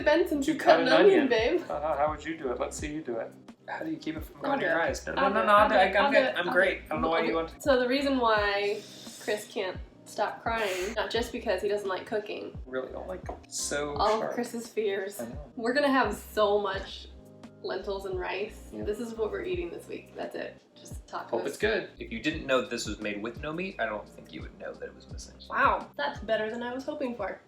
it been since you you cut cut an onion, babe? How would you do it? Let's see you do it. How do you keep it from going to your eyes? No, I'm great. I don't know why you want to. So the reason why Chris can't stop crying, not just because he doesn't like cooking. Really don't like so all sharp. of Chris's fears. I know. We're gonna have so much lentils and rice. Yeah. This is what we're eating this week. That's it. Just tacos. Hope it's good. If you didn't know that this was made with no meat, I don't think you would know that it was missing. Wow, that's better than I was hoping for.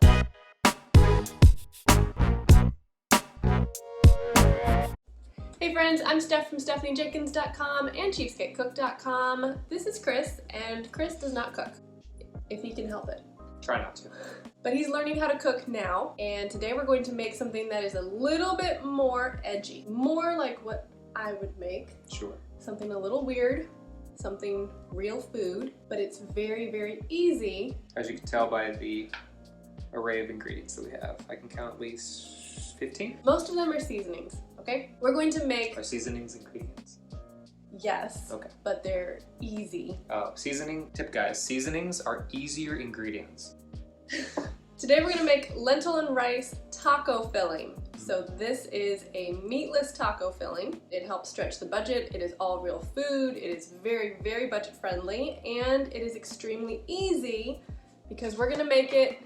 Hey friends, I'm Steph from StephanieJenkins.com and CheapskateCook.com. This is Chris, and Chris does not cook, if he can help it. Try not to. But he's learning how to cook now, and today we're going to make something that is a little bit more edgy. More like what I would make. Sure. Something a little weird, something real food, but it's very, very easy. As you can tell by the array of ingredients that we have, I can count at least 15. Most of them are seasonings, okay? We're going to make... Are seasonings ingredients? Yes, okay, but they're easy. Oh, seasoning tip, guys. Seasonings are easier ingredients. Today we're gonna make lentil and rice taco filling. So this is a meatless taco filling. It helps stretch the budget. It is all real food. It is very, very budget friendly, and it is extremely easy because we're gonna make it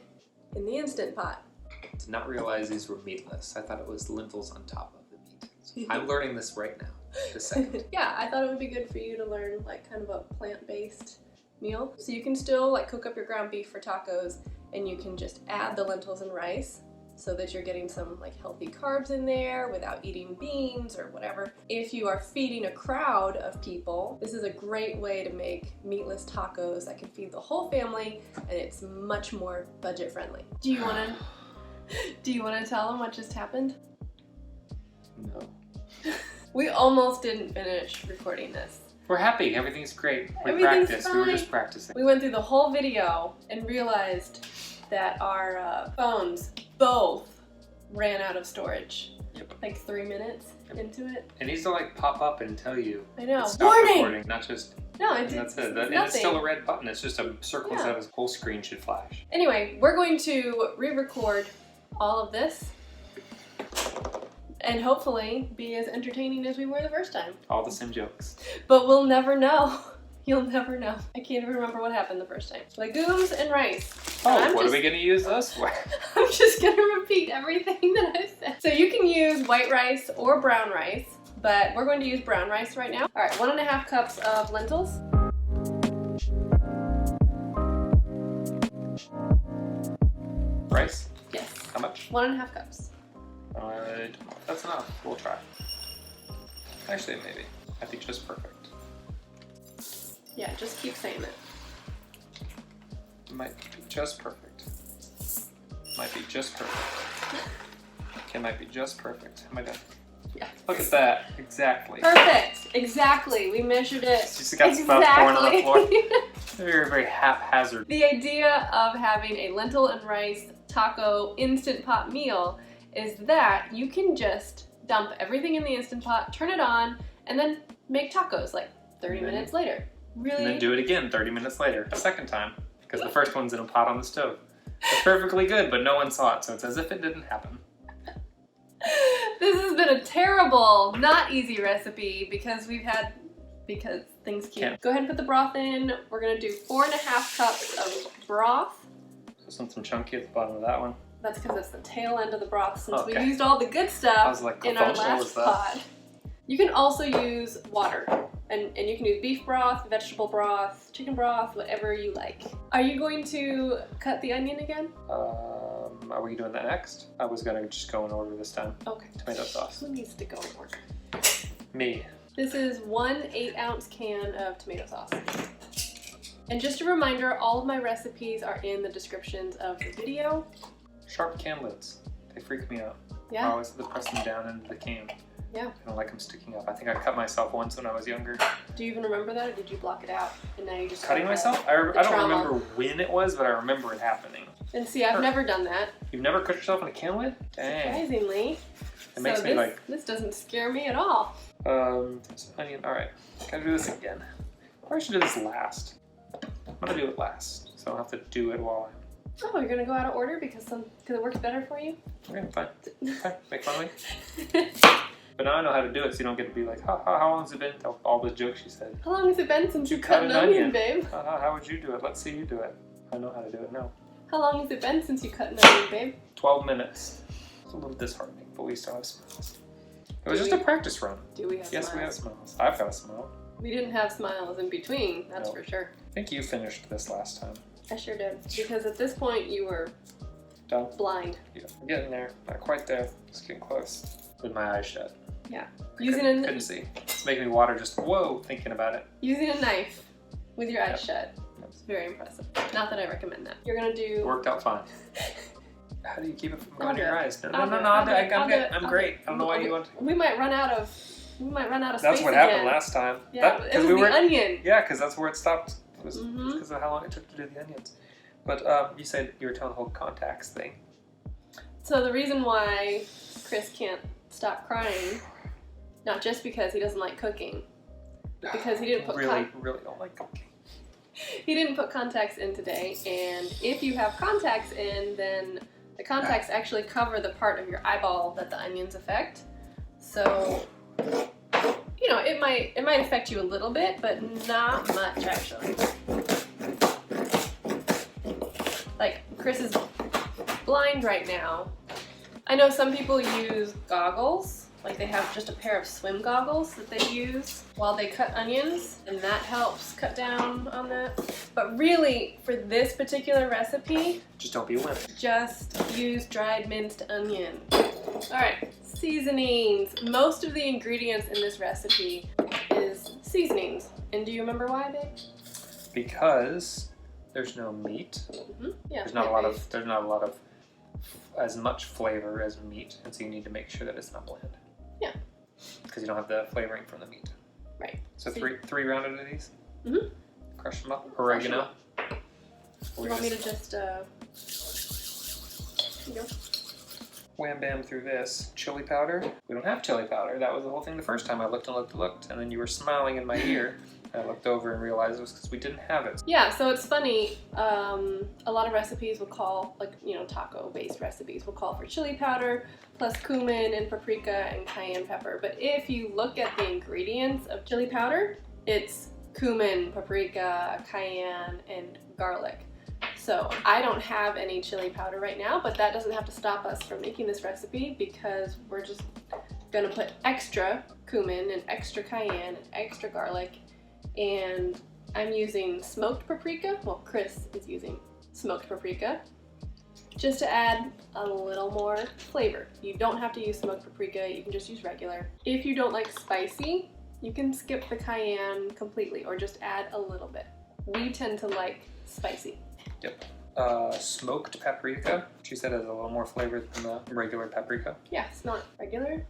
in the Instant Pot. I did not realize these were meatless. I thought it was lentils on top of the meat. I'm learning this right now. This second. Yeah, I thought it would be good for you to learn like kind of a plant-based meal. So you can still like cook up your ground beef for tacos, and you can just add the lentils and rice so that you're getting some like healthy carbs in there without eating beans or whatever. If you are feeding a crowd of people, this is a great way to make meatless tacos that can feed the whole family, and it's much more budget friendly. Do you wanna tell them what just happened? No. We almost didn't finish recording this. We're happy. Everything's great. We Everything's practiced. fine. We were just practicing. We went through the whole video and realized that our phones both ran out of storage. Yep. Like 3 minutes into it. It needs to like pop up and tell you. I know. Stop Warning! recording, not just. No, That's it. And it's still a red button. It's just a circle that says whole screen should flash. Anyway, we're going to re-record all of this and hopefully be as entertaining as we were the first time. All the same jokes. But we'll never know. You'll never know. I can't even remember what happened the first time. Legumes and rice. Oh, what are we gonna use this for? I'm just gonna repeat everything that I said. So you can use white rice or brown rice, but we're going to use brown rice right now. All right, 1.5 cups of lentils. Rice? Yes. How much? 1.5 cups. That's enough. We'll try. Actually, maybe. I think just perfect. Yeah, just keep saying it. Might be just perfect. Might be just perfect. Okay, might be just perfect. Am I done? Yeah. Look at that. Exactly. Perfect. Exactly. We measured it. She's got stuff pouring on the floor. Very, very haphazard. The idea of having a lentil and rice taco Instant Pot meal is that you can just dump everything in the Instant Pot, turn it on, and then make tacos like 30 minutes later. Really? And then do it again 30 minutes later, a second time, because the first one's in a pot on the stove. It's perfectly good, but no one saw it, so it's as if it didn't happen. This has been a terrible, not easy recipe because things keep. Go ahead and put the broth in. We're gonna do 4.5 cups of broth. So something chunky at the bottom of that one. That's because it's the tail end of the broth since we Okay. used all the good stuff like, in our last pot. You can also use water, and you can use beef broth, vegetable broth, chicken broth, whatever you like. Are you going to cut the onion again? Are we doing that next? I was gonna just go in order this time. Okay. Tomato sauce. Who needs to go in order? Me. This is 1 8-ounce can of tomato sauce. And just a reminder, all of my recipes are in the descriptions of the video. Sharp can lids. They freak me out. Yeah. I always have to press them down into the can. Yeah. I don't like them sticking up. I think I cut myself once when I was younger. Do you even remember that, or did you block it out and now you just Cutting myself? I don't remember when it was, but I remember it happening. And see, I've never done that. You've never cut yourself in a can lid? Dang. Surprisingly. It makes me like... This doesn't scare me at all. Onion, alright. Gotta do this again. Or I should do this last. I'm gonna do it last, so I don't have to do it while I'm Oh, you're gonna go out of order because it works better for you? Okay, fine. Okay, make fun of me. But now I know how to do it, so you don't get to be like, how long has it been? All the jokes you said. How long has it been since you cut an onion, babe? How would you do it? Let's see you do it. I know how to do it now. How long has it been since you cut an onion, babe? 12 minutes. It's a little disheartening, but we still have smiles. It was just a practice run. Do we have Yes, smiles? we have smiles. I've got a smile. We didn't have smiles in between, that's No. for sure. I think you finished this last time. I sure did. Because at this point, you were Done? blind. Yeah, I'm getting there. Not quite there. Just getting close. With my eyes shut. Yeah. Couldn't see. It's making me water just, whoa, thinking about it. Using a knife with your eyes shut. It's very impressive. Not that I recommend that. You're gonna do... It worked out fine. How do you keep it from going to your eyes? No, I'm great. I don't know why you want to. We might run out of space. That's what happened last time. Yeah, it was the onion. Yeah, because that's where it stopped. It was Mm-hmm. because of how long it took to do the onions. But you said you were telling the whole contacts thing. So the reason why Chris can't stop crying, not just because he doesn't like cooking, but because he didn't put really don't like cooking. He didn't put contacts in today, and if you have contacts in, then the contacts actually cover the part of your eyeball that the onions affect. So, you know, it might affect you a little bit, but not much actually. Like, Chris is blind right now. I know some people use goggles. Like, they have just a pair of swim goggles that they use while they cut onions, and that helps cut down on that. But really, for this particular recipe, just don't be a wimp. Just use dried minced onion. Alright, seasonings. Most of the ingredients in this recipe is seasonings. And do you remember why, babe? Because there's no meat. Mm-hmm. Yeah, there's not a lot of as much flavor as meat, and so you need to make sure that it's not bland. Yeah. Because you don't have the flavoring from the meat. Right. So three rounded of these? Mm-hmm. Crush them up. Oregano. You want me to just, here you go. Wham bam through this. Chili powder. We don't have chili powder. That was the whole thing the first time. I looked, and then you were smiling in my ear. I looked over and realized it was because we didn't have it. Yeah, so it's funny. A lot of recipes will call, like, you know, taco-based recipes will call for chili powder plus cumin and paprika and cayenne pepper. But if you look at the ingredients of chili powder, it's cumin, paprika, cayenne, and garlic. So I don't have any chili powder right now, but that doesn't have to stop us from making this recipe because we're just gonna put extra cumin and extra cayenne and extra garlic. And I'm using smoked paprika. Well, Chris is using smoked paprika just to add a little more flavor. You don't have to use smoked paprika, you can just use regular. If you don't like spicy, you can skip the cayenne completely or just add a little bit. We tend to like spicy. Yep. Smoked paprika. She said it has a little more flavor than the regular paprika. Yeah, it's not regular.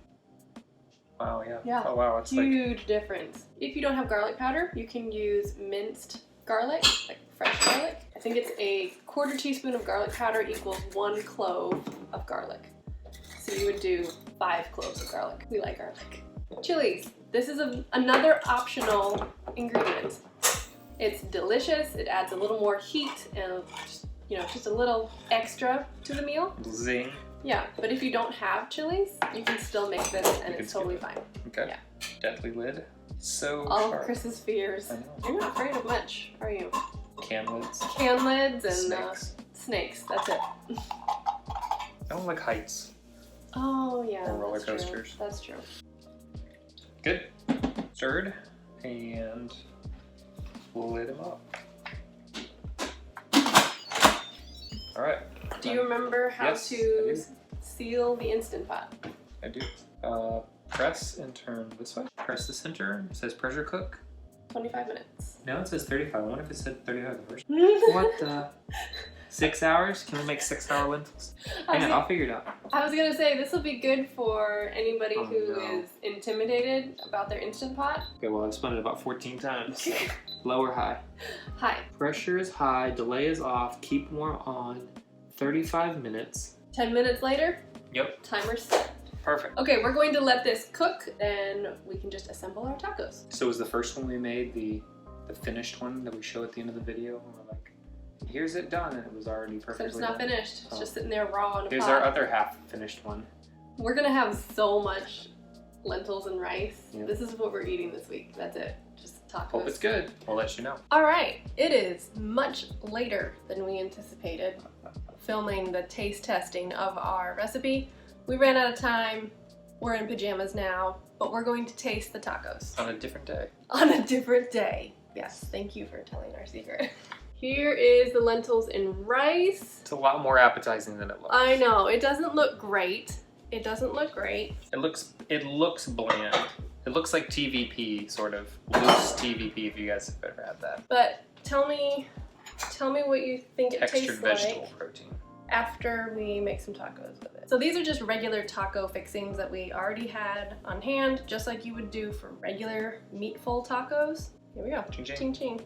Wow, yeah. Yeah. Oh, wow. It's huge difference. If you don't have garlic powder, you can use minced garlic, like fresh garlic. I think it's a 1/4 teaspoon of garlic powder equals 1 clove of garlic. So you would do 5 cloves of garlic. We like garlic. Chilies. This is another optional ingredient. It's delicious. It adds a little more heat and just a little extra to the meal. Zing. Yeah, but if you don't have chilies, you can still make this and it's totally fine. Okay. Yeah. Deathly lid. So All sharp. of Chris's fears. I know. You're not afraid of much, are you? Can lids. Can lids and Snakes. Snakes. That's it. I don't like heights. Oh yeah. Or roller that's true. coasters. That's true. Good. Stirred. And lid him up. All right. Do you remember how Yes, to seal the Instant Pot? I do. Press and turn this way. Press the center. It says pressure cook. 25 minutes. Now it says 35. I wonder if it said 35 first. What the? 6 hours? Can we make 6-hour lentils? Hang on, I'll figure it out. I was gonna say this will be good for anybody who no. is intimidated about their Instant Pot. Okay, well I've spun it about 14 times. Low or high? High. Pressure is high, delay is off, keep warm on, 35 minutes. 10 minutes later, Yep. timer set. Perfect. Okay, we're going to let this cook, then we can just assemble our tacos. So was the first one we made the finished one that we show at the end of the video? And we're like, Here's it done, and it was already perfectly So it's not done. finished. It's Oh. just sitting there raw in a Here's pot. our other half finished one. We're gonna have so much lentils and rice. Yeah. This is what we're eating this week. That's it. Just tacos. Hope it's good. We'll let you know. All right, it is much later than we anticipated filming the taste testing of our recipe. We ran out of time. We're in pajamas now, but we're going to taste the tacos. On a different day. On a different day. Yes, thank you for telling our secret. Here is the lentils and rice. It's a lot more appetizing than it looks. I know, it doesn't look great. It doesn't look great. It looks bland. It looks like TVP, sort of loose TVP, if you guys have ever had that. But tell me what you think it Textured tastes vegetable like protein. after we make some tacos with it. So these are just regular taco fixings that we already had on hand, just like you would do for regular meatful tacos. Here we go. Ching ching. Ching ching.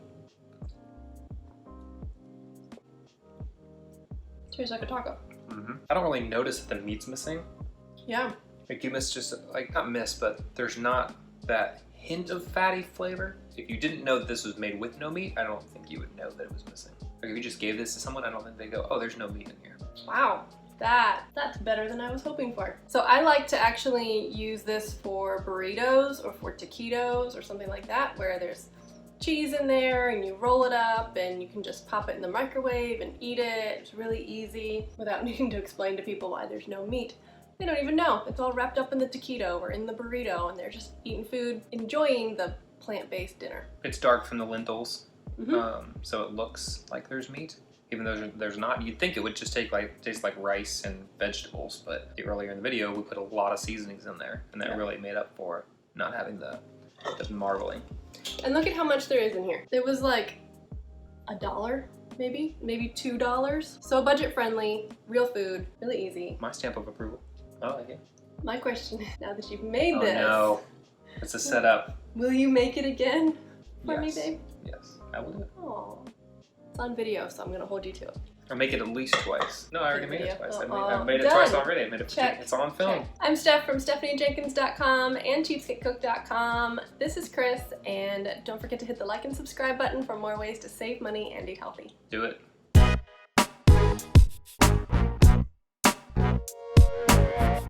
Tastes like a taco. Mm-hmm. I don't really notice that the meat's missing. Yeah. Like you miss just, like not miss, but there's not that hint of fatty flavor. If you didn't know that this was made with no meat, I don't think you would know that it was missing. Like if you just gave this to someone, I don't think they'd go, oh, there's no meat in here. Wow. That's better than I was hoping for. So I like to actually use this for burritos or for taquitos or something like that, where there's cheese in there and you roll it up and you can just pop it in the microwave and eat it. It's really easy without needing to explain to people why there's no meat. They don't even know. It's all wrapped up in the taquito or in the burrito and they're just eating food, enjoying the plant-based dinner. It's dark from the lentils, Mm-hmm. so it looks like there's meat. Even though there's not, you'd think it would just taste like rice and vegetables, but earlier in the video we put a lot of seasonings in there, and that really made up for not having the marbling. And look at how much there is in here. It was like $1, maybe $2. So budget friendly, real food, really easy. My stamp of approval. I like it. My question is, now that you've made Oh this, no, it's a setup. will you make it again for me, Yes. babe? Yes, I will do it. Oh, it's on video, so I'm gonna hold you to it. Or make it at least twice. No, I already made it twice. I've made it Done. twice already. I made it. Check. It's on film. Okay. I'm Steph from StephanieJenkins.com and CheapskateCook.com. This is Chris, and don't forget to hit the like and subscribe button for more ways to save money and eat healthy. Do it.